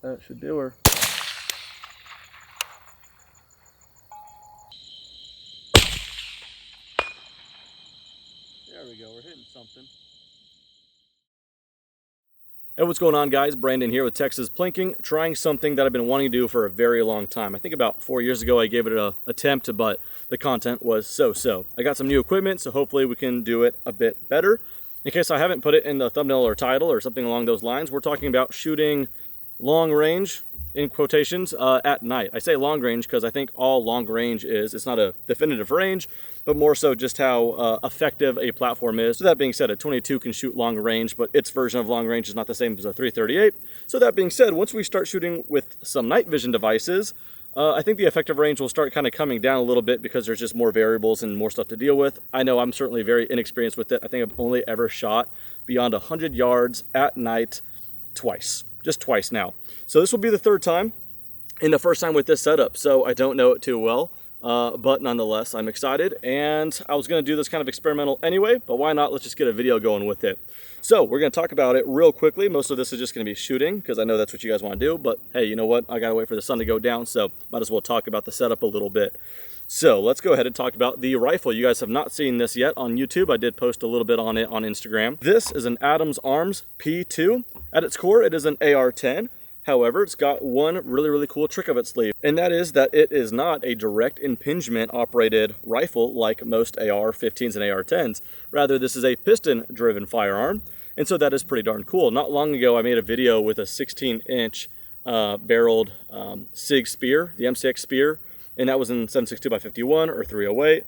That should do her. There we go, we're hitting something. Hey, what's going on, guys? Brandon here with Texas Plinking, trying something that I've been wanting to do for a very long time. I think about 4 years ago I gave it an attempt, but the content was so-so. I got some new equipment, so hopefully we can do it a bit better. In case I haven't put it in the thumbnail or title or something along those lines, we're talking about shooting long range, in quotations, at night. I say long range because I think all long range is, it's not a definitive range, but more so just how effective a platform is. So that being said, a 22 can shoot long range, but its version of long range is not the same as a 338. So that being said, once we start shooting with some night vision devices, I think the effective range will start kind of coming down a little bit because there's just more variables and more stuff to deal with. I know I'm certainly very inexperienced with it. I think I've only ever shot beyond 100 yards at night twice. Just twice now. So this will be the third time and the first time with this setup. So I don't know it too well, but nonetheless, I'm excited. And I was going to do this kind of experimental anyway, but why not? Let's just get a video going with it. So we're going to talk about it real quickly. Most of this is just going to be shooting because I know that's what you guys want to do. But hey, you know what? I got to wait for the sun to go down. So might as well talk about the setup a little bit. So let's go ahead and talk about the rifle. You guys have not seen this yet on YouTube. I did post a little bit on it on Instagram. This is an Adams Arms P2. At its core, it is an AR-10. However, it's got one really cool trick up its sleeve, and that is that it is not a direct impingement operated rifle like most AR-15s and AR-10s. Rather, this is a piston driven firearm, and so that is pretty darn cool. Not long ago, I made a video with a 16-inch barreled SIG spear, the MCX spear, and that was in 7.62x51 or 308.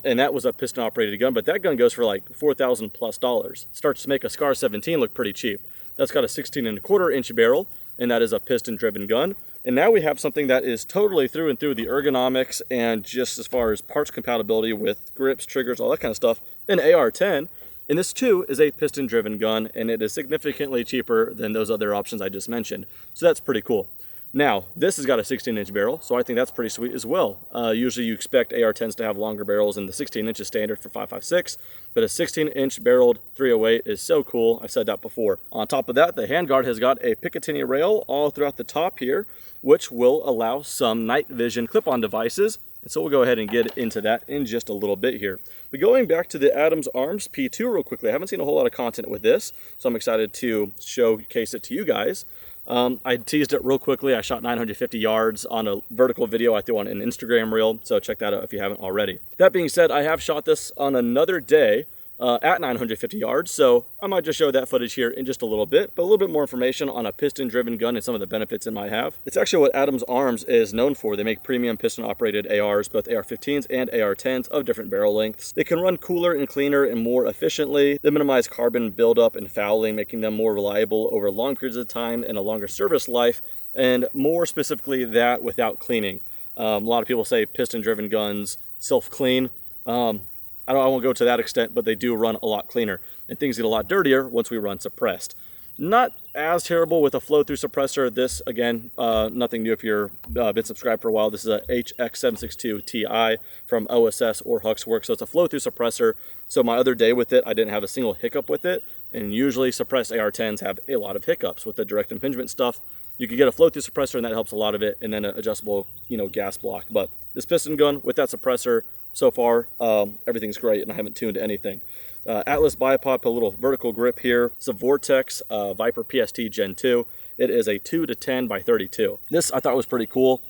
And that was a piston operated gun, but that gun goes for like $4,000+. Starts to make a SCAR 17 look pretty cheap. That's got a 16.25-inch barrel, and that is a piston driven gun. And now we have something that is totally through and through the ergonomics and just as far as parts compatibility with grips, triggers, all that kind of stuff, an AR-10. And this too is a piston driven gun, and it is significantly cheaper than those other options I just mentioned. So that's pretty cool. Now, this has got a 16-inch barrel, so I think that's pretty sweet as well. Usually you expect AR-10s to have longer barrels, and the 16-inch is standard for 5.56, but a 16-inch barreled 308 is so cool. I've said that before. On top of that, the handguard has got a Picatinny rail all throughout the top here, which will allow some night vision clip-on devices, and so we'll go ahead and get into that in just a little bit here. But going back to the Adams Arms P2 real quickly, I haven't seen a whole lot of content with this, so I'm excited to showcase it to you guys. I teased it real quickly. I shot 950 yards on a vertical video I threw on an Instagram reel, so check that out if you haven't already. That being said, I have shot this on another day at 950 yards, so I might just show that footage here in just a little bit, but a little bit more information on a piston-driven gun and some of the benefits it might have. It's actually what Adams Arms is known for. They make premium piston-operated ARs, both AR-15s and AR-10s of different barrel lengths. They can run cooler and cleaner and more efficiently. They minimize carbon buildup and fouling, making them more reliable over long periods of time and a longer service life, and more specifically that without cleaning. A lot of people say piston-driven guns self-clean. I won't go to that extent, but they do run a lot cleaner, and things get a lot dirtier once we run suppressed. Not as terrible with a flow-through suppressor. This, again, nothing new if you've been subscribed for a while. This is a HX762 Ti from OSS or Huxworks, so it's a flow-through suppressor. So my other day with it, I didn't have a single hiccup with it, and usually suppressed AR-10s have a lot of hiccups with the direct impingement stuff. You could get a flow-through suppressor, and that helps a lot of it, and then an adjustable, gas block. But this piston gun with that suppressor, so far, everything's great, and I haven't tuned anything. Atlas bipod, a little vertical grip here. It's a Vortex Viper PST Gen 2. It is a 2-10x32. This I thought was pretty cool.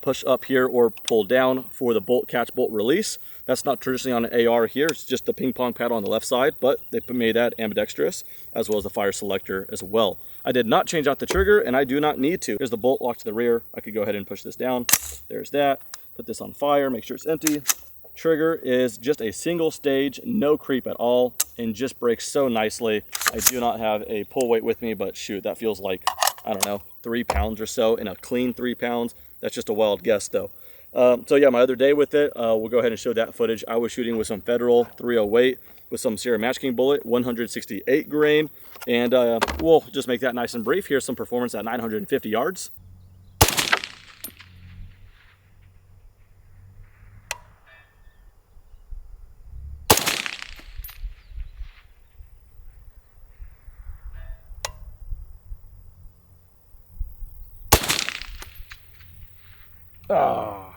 Push up here or pull down for the bolt catch, bolt release. That's not traditionally on an AR here. It's just the ping pong paddle on the left side, but they made that ambidextrous, as well as the fire selector as well. I did not change out the trigger, and I do not need to. Here's the bolt lock to the rear. I could go ahead and push this down. There's that. Put this on fire, make sure it's empty. Trigger is just a single stage, no creep at all, and just breaks so nicely. I do not have a pull weight with me, but shoot, that feels like, I don't know, 3 pounds or so in a clean 3 pounds. That's just a wild guess though. So yeah, my other day with it, we'll go ahead and show that footage. I was shooting with some Federal 308 with some Sierra Match King bullet, 168 grain, and we'll just make that nice and brief. Here's some performance at 950 yards. Ah.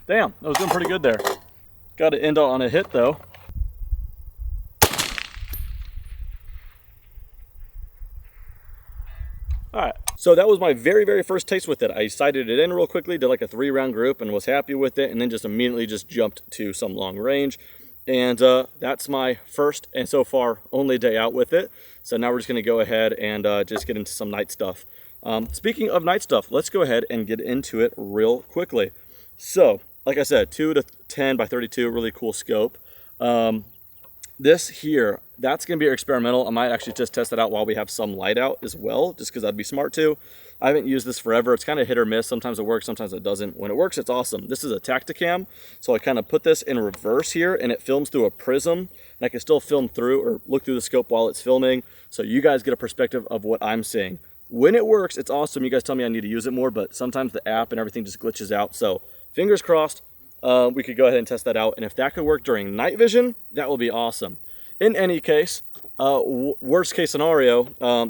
Damn, that was doing pretty good there. Got to end on a hit though. Alright, so that was my very first taste with it. I sighted it in real quickly, did like a 3-round group and was happy with it, and then just immediately just jumped to some long range. And that's my first and so far only day out with it. So now we're just going to go ahead and just get into some night stuff. Speaking of night stuff, let's go ahead and get into it real quickly. So, like I said, 2 to 10 by 32, really cool scope. This here, that's going to be experimental. I might actually just test it out while we have some light out as well, just because that'd be smart too. I haven't used this forever. It's kind of hit or miss. Sometimes it works, sometimes it doesn't. When it works, it's awesome. This is a Tacticam, so I kind of put this in reverse here, and it films through a prism, and I can still film through or look through the scope while it's filming, so you guys get a perspective of what I'm seeing. When it works, it's awesome. You guys tell me I need to use it more, but sometimes the app and everything just glitches out, so fingers crossed. We could go ahead and test that out, and if that could work during night vision, that will be awesome. In any case, worst case scenario,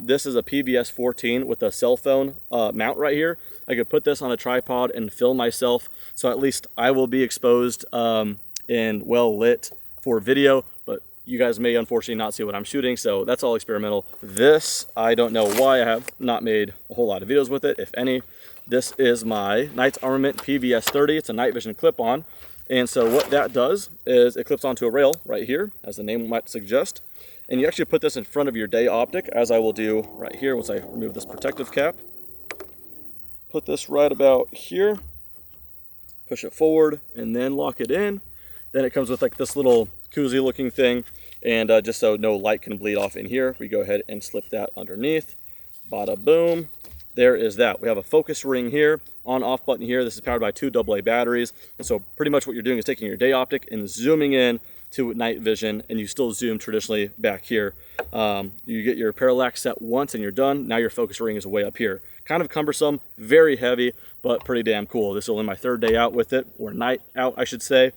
this is a PVS-14 with a cell phone mount right here. I could put this on a tripod and film myself, so at least I will be exposed and well lit for video, but you guys may unfortunately not see what I'm shooting, so that's all experimental. This, I don't know why I have not made a whole lot of videos with it, if any. This is my Knight Armament PVS-30. It's a night vision clip-on. And so what that does is it clips onto a rail right here, as the name might suggest. And you actually put this in front of your day optic, as I will do right here once I remove this protective cap. Put this right about here, push it forward, and then lock it in. Then it comes with like this little koozie looking thing. And just so no light can bleed off in here, we go ahead and slip that underneath. Bada boom. There is that. We have a focus ring here, on-off button here. This is powered by 2 AA batteries. And so pretty much what you're doing is taking your day optic and zooming in to night vision, and you still zoom traditionally back here. You get your parallax set once and you're done. Now your focus ring is way up here. Kind of cumbersome, very heavy, but pretty damn cool. This is only my 3rd day out with it, or night out, I should say,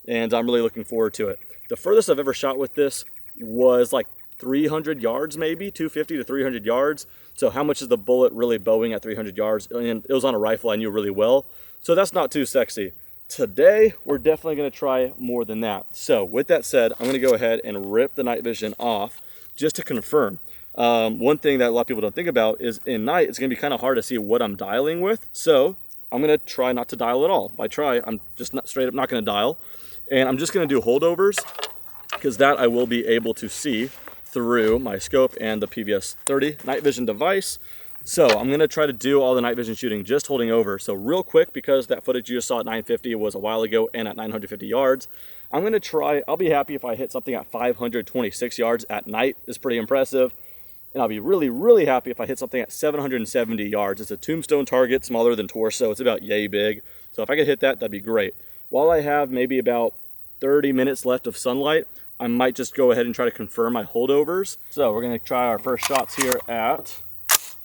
and I'm really looking forward to it. The furthest I've ever shot with this was like 300 yards maybe, 250 to 300 yards. So how much is the bullet really bowing at 300 yards? And it was on a rifle I knew really well. So that's not too sexy. Today, we're definitely going to try more than that. So with that said, I'm going to go ahead and rip the night vision off just to confirm. One thing that a lot of people don't think about is in night, it's going to be kind of hard to see what I'm dialing with. So I'm going to try not to dial at all. By try, I'm just not straight up not going to dial. And I'm just going to do holdovers, because that I will be able to see through my scope and the PVS-30 night vision device. So I'm going to try to do all the night vision shooting just holding over. So real quick, because that footage you just saw at 950 was a while ago and at 950 yards, I'm going to try, I'll be happy if I hit something at 526 yards at night. Is pretty impressive. And I'll be really happy if I hit something at 770 yards. It's a tombstone target, smaller than torso. It's about yay big. So if I could hit that, that'd be great. While I have maybe about 30 minutes left of sunlight, I might just go ahead and try to confirm my holdovers. So we're going to try our first shots here at,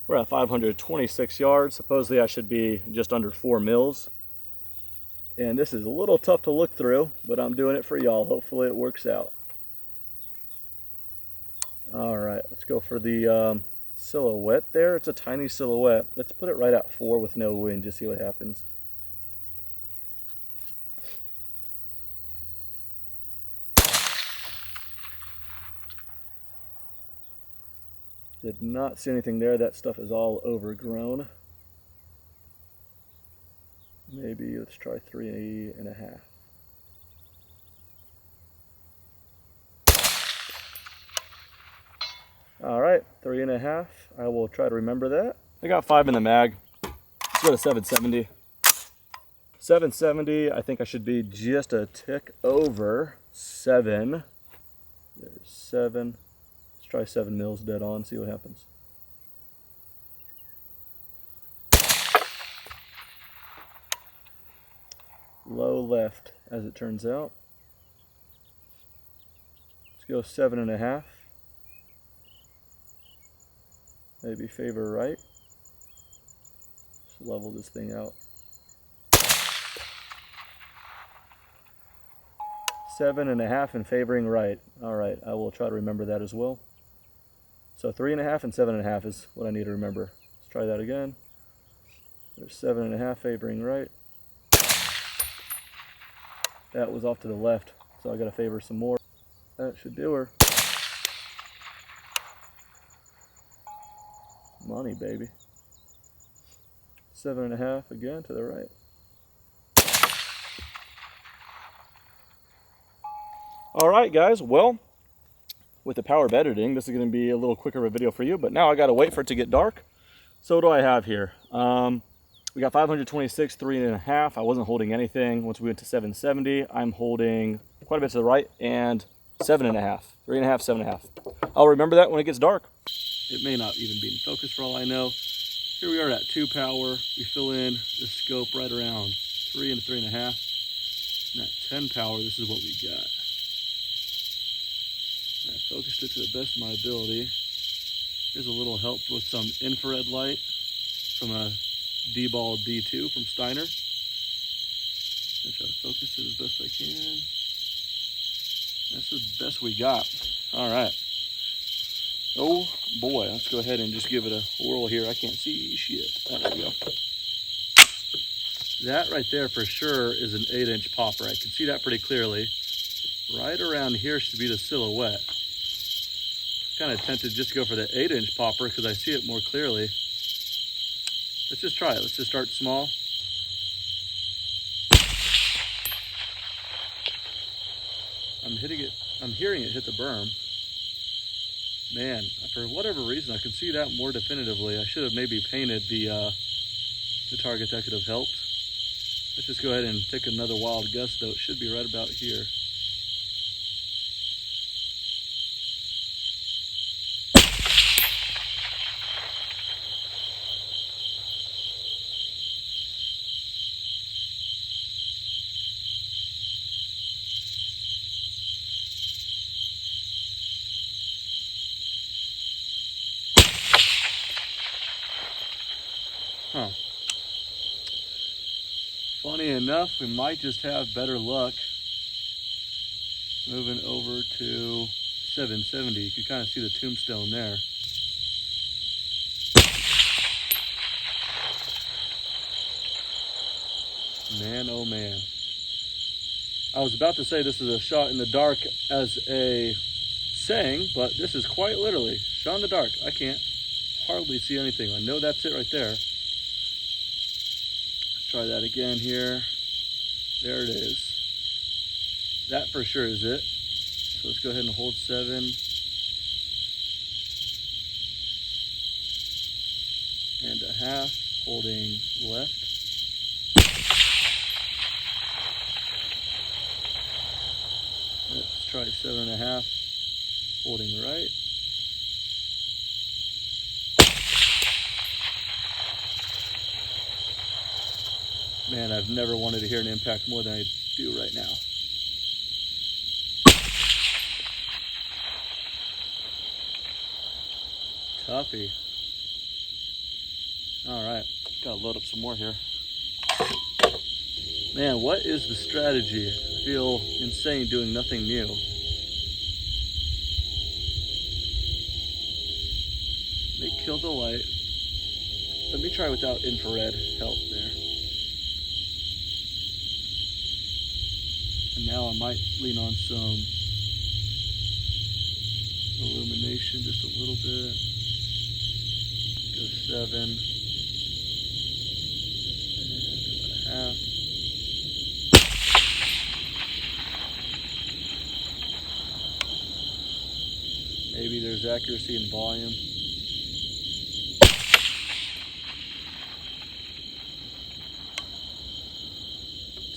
we're at 526 yards. Supposedly I should be just under 4 mils. And this is a little tough to look through, but I'm doing it for y'all. Hopefully it works out. All right, let's go for the silhouette there. It's a tiny silhouette. Let's put it right at 4 with no wind, just see what happens. Did not see anything there. That stuff is all overgrown. Maybe let's try 3.5. All right, 3.5. I will try to remember that. I got 5 in the mag. Let's go to 770. 770, I think I should be just a tick over 7. There's 7. Try 7 mils dead on, see what happens. Low left, as it turns out. Let's go 7.5. Maybe favor right. Just level this thing out. 7.5 and favoring right. All right, I will try to remember that as well. So 3.5 and 7.5 is what I need to remember. Let's try that again. There's 7.5 favoring right. That was off to the left, so I gotta favor some more. That should do her. Money, baby. 7.5 again to the right. All right, guys. Well, with the power of editing, this is going to be a little quicker of a video for you. But now I got to wait for it to get dark. So what do I have here? We got 526, 3.5. I wasn't holding anything. Once we went to 770, I'm holding quite a bit to the right and 7.5, 3.5, 7.5. I'll remember that when it gets dark. It may not even be in focus for all I know. Here we are at 2 power. We fill in the scope right around 3 and 3.5. And at 10 power, this is what we got. And I focused it to the best of my ability. Here's a little help with some infrared light from a D-Ball D2 from Steiner. I'll try to focus it as best I can. That's the best we got. All right. Oh boy, let's go ahead and just give it a whirl here. I can't see shit. There we go. That right there for sure is an 8-inch popper. I can see that pretty clearly. Right around here should be the silhouette. Kind of tempted just to go for the 8-inch popper because I see it more clearly. Let's just try it. Let's just start small. I'm hearing it hit the berm. Man, for whatever reason, I can see that more definitively. I should have maybe painted the target. That could have helped. Let's just go ahead and take another wild guess, though. It should be right about here. Huh. Funny enough, we might just have better luck moving over to 770. You can kind of see the tombstone there. Man, oh man. I was about to say this is a shot in the dark as a saying, but this is quite literally shot in the dark. I can't hardly see anything. I know that's it right there. Try that again here. There it is. That for sure is it. So let's go ahead and hold 7. And a half, holding left. Let's try 7.5, holding right. Man, I've never wanted to hear an impact more than I do right now. Toughy. All right, gotta load up some more here. Man, what is the strategy? I feel insane doing nothing new. They killed the light. Let me try without infrared help there. And now I might lean on some illumination just a little bit. Go 7. And 1.5. Maybe there's accuracy and volume.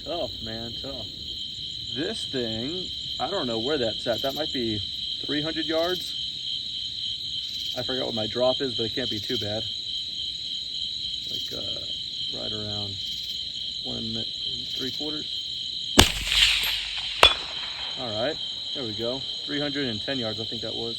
Tough, man, tough. This thing, I don't know where that's at. That might be 300 yards. I forgot what my drop is, but it can't be too bad. Like right around 1 3/4. All right, there we go. 310 yards, I think that was.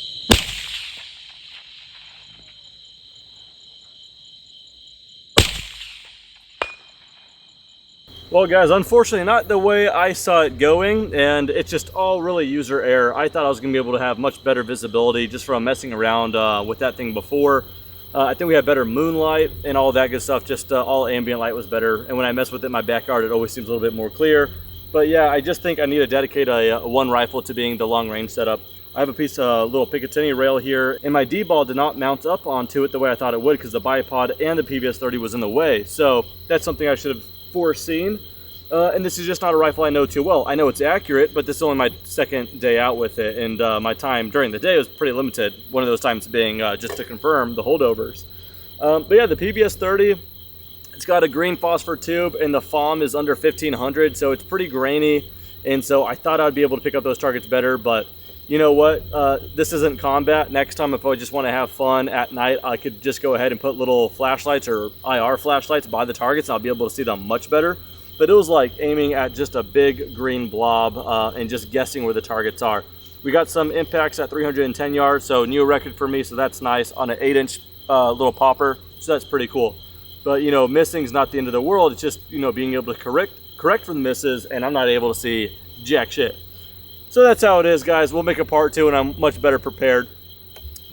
Well guys, unfortunately not the way I saw it going, and it's just all really user error. I thought I was going to be able to have much better visibility just from messing around with that thing before. I think we had better moonlight and all that good stuff. Just all ambient light was better. And when I mess with it in my backyard, it always seems a little bit more clear. But yeah, I just think I need to dedicate a one rifle to being the long range setup. I have a piece of little Picatinny rail here, and my D-ball did not mount up onto it the way I thought it would because the bipod and the PVS-30 was in the way. So that's something I should have foreseen. And this is just not a rifle I know too well. I know it's accurate, but this is only my second day out with it, and my time during the day was pretty limited. One of those times being just to confirm the holdovers. But yeah, the PVS-30, it's got a green phosphor tube, and the FOM is under 1500, so it's pretty grainy. And so I thought I'd be able to pick up those targets better, but you know what? This isn't combat. Next time, if I just want to have fun at night, I could just go ahead and put little flashlights or IR flashlights by the targets, and I'll be able to see them much better. But it was like aiming at just a big green blob and just guessing where the targets are. We got some impacts at 310 yards, so new record for me, so that's nice, on an 8-inch little popper, so that's pretty cool. But, you know, missing's not the end of the world. It's just, you know, being able to correct for the misses, and I'm not able to see jack shit. So that's how it is, guys. We'll make a part 2, and I'm much better prepared.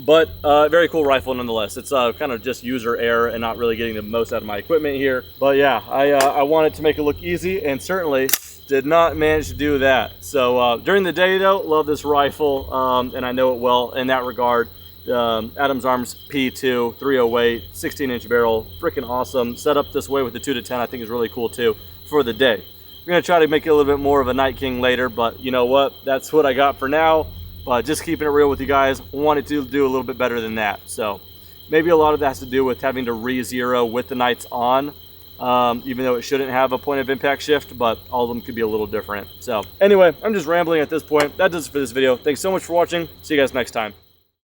But very cool rifle nonetheless. It's kind of just user error and not really getting the most out of my equipment here. But yeah, I wanted to make it look easy, and certainly did not manage to do that. So during the day though, love this rifle, and I know it well in that regard. Adams Arms P2 308 16-inch barrel, freaking awesome. Set up this way with the 2-10 I think is really cool too for the day. We're gonna try to make it a little bit more of a Night King later, but you know what, that's what I got for now. But just keeping it real with you guys, wanted to do a little bit better than that. So maybe a lot of that has to do with having to re-zero with the Knights on, even though it shouldn't have a point of impact shift, but all of them could be a little different. So anyway, I'm just rambling at this point. That does it for this video. Thanks so much for watching. See you guys next time.